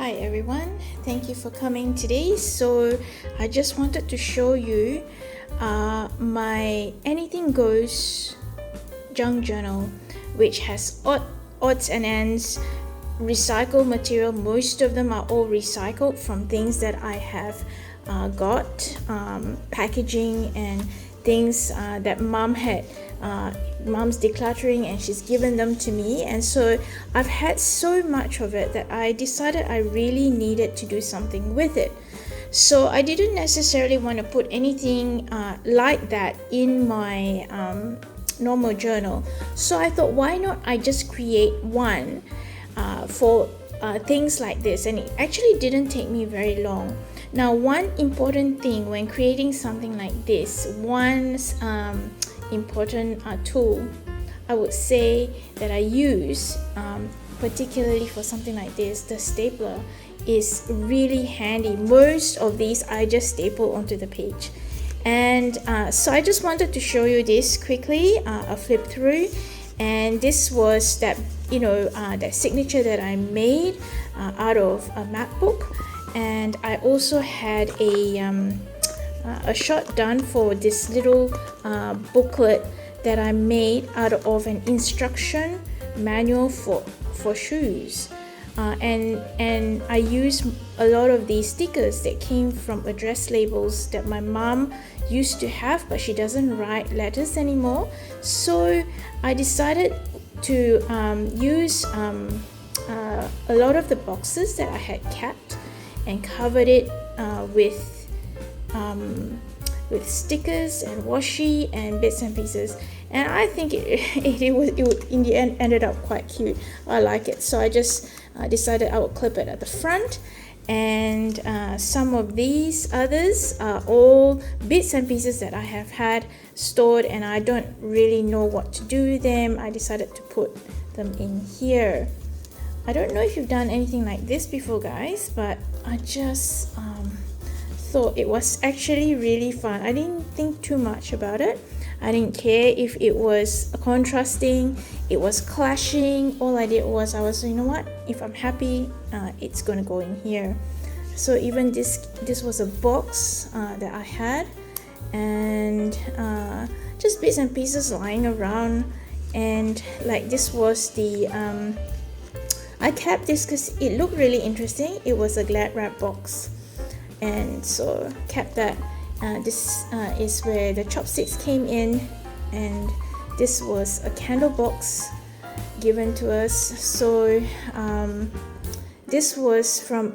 Hi everyone, thank you for coming today. So I just wanted to show you my anything goes junk journal, which has odds and ends, recycled material. Most of them are all recycled from things that I have got, packaging and things that mom's decluttering and she's given them to me, and so I've had so much of it that I decided I really needed to do something with it. So I didn't necessarily want to put anything like that in my normal journal, so I thought, why not I just create one for things like this, and it actually didn't take me very long. Now, one important thing when creating something like this, one's important tool I would say that I use, particularly for something like this, the stapler is really handy. Most of these I just staple onto the page, and so I just wanted to show you this quickly, a flip through. And this was that that signature that I made out of a MacBook, and I also had a shot done for this little booklet that I made out of an instruction manual for shoes, and I used a lot of these stickers that came from address labels that my mom used to have, but she doesn't write letters anymore. So I decided to use a lot of the boxes that I had kept and covered it with stickers and washi and bits and pieces, and I think it would in the end ended up quite cute. I like it, so I just decided I would clip it at the front. And some of these others are all bits and pieces that I have had stored and I don't really know what to do with them. I decided to put them in here. I don't know if you've done anything like this before, guys, but I just thought it was actually really fun. I didn't think too much about it. I didn't care if it was contrasting, it was clashing. All I did was I was, you know what, if I'm happy, it's gonna go in here. So even this was a box that I had, and just bits and pieces lying around. And like this was the I kept this because it looked really interesting. It was a Glad wrap box, and so kept that. This is where the chopsticks came in, and this was a candle box given to us. So this was from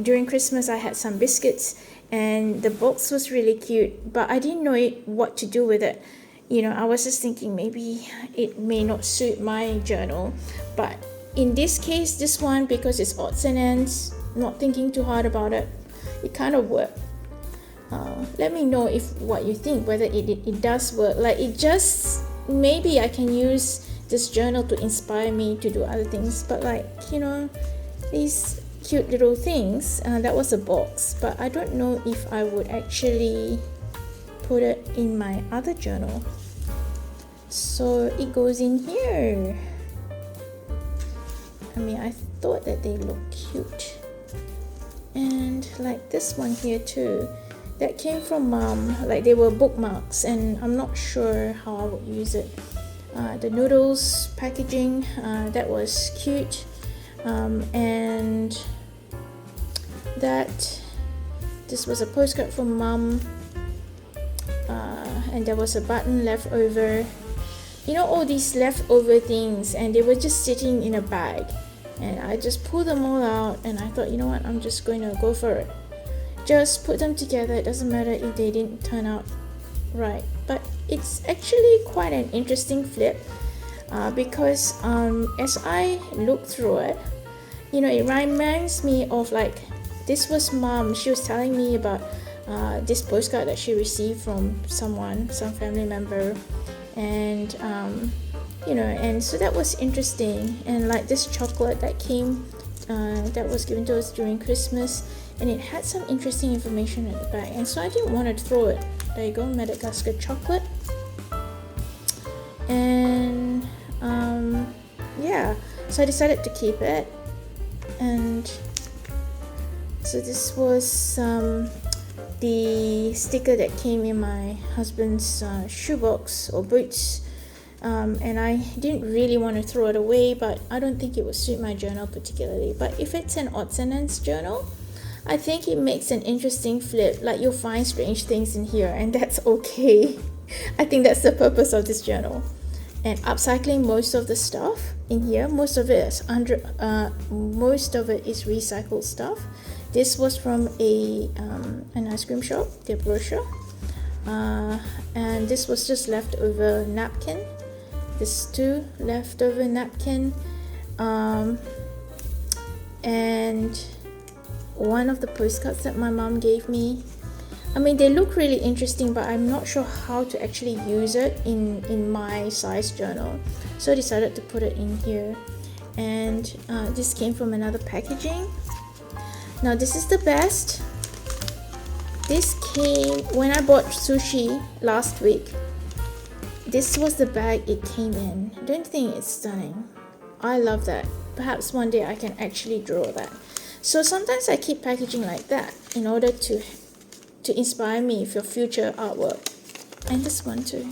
during Christmas I had some biscuits, and the box was really cute, but I didn't know what to do with it. I was just thinking maybe it may not suit my journal, but in this case, this one, because it's odds and ends, not thinking too hard about it, it kind of worked. Let me know what you think, whether it does work. Like, it just, maybe I can use this journal to inspire me to do other things, but these cute little things, that was a box, but I don't know if I would actually put it in my other journal. So it goes in here. I thought that they look cute. And like this one here too, that came from mom. Like, they were bookmarks, and I'm not sure how I would use it. The noodles packaging, that was cute, and this was a postcard from mom, and there was a button left over. All these leftover things, and they were just sitting in a bag. And I just pulled them all out, and I thought, you know what, I'm just going to go for it. Just put them together. It doesn't matter if they didn't turn out right. But it's actually quite an interesting flip, because as I look through it, it reminds me of, like, this was mom. She was telling me about this postcard that she received from some family member, and and so that was interesting. And like this chocolate that came, that was given to us during Christmas, and it had some interesting information at the back, and so I didn't want to throw it. There you go, Madagascar chocolate. And yeah, so I decided to keep it. And so this was the sticker that came in my husband's shoebox or boots, and I didn't really want to throw it away, but I don't think it would suit my journal particularly. But if it's an odds and ends journal, I think it makes an interesting flip. Like, you'll find strange things in here, and that's okay. I think that's the purpose of this journal. And upcycling most of the stuff in here, most of it is recycled stuff. This was from an ice cream shop, their brochure, and this was just leftover napkin. This too, leftover napkin, and one of the postcards that my mom gave me. I mean, they look really interesting, but I'm not sure how to actually use it in my size journal, so I decided to put it in here. And this came from another packaging. Now this is the best. This came when I bought sushi last week. This was the bag it came in. Don't you think it's stunning? I love that. Perhaps one day I can actually draw that. So sometimes I keep packaging like that in order to inspire me for future artwork. And this one too.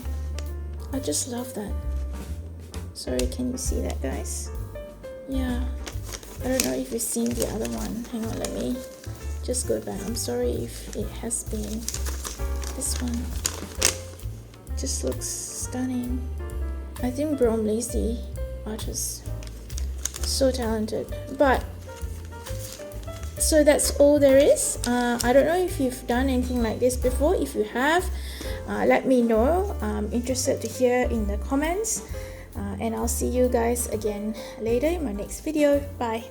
I just love that. Sorry, can you see that, guys? Yeah. I don't know if you've seen the other one. Hang on, let me just go back. I'm sorry if it has been. This one just looks stunning. I think Bromley's the artist. So talented. But so that's all there is. I don't know if you've done anything like this before. If you have, let me know. I'm interested to hear in the comments. And I'll see you guys again later in my next video. Bye.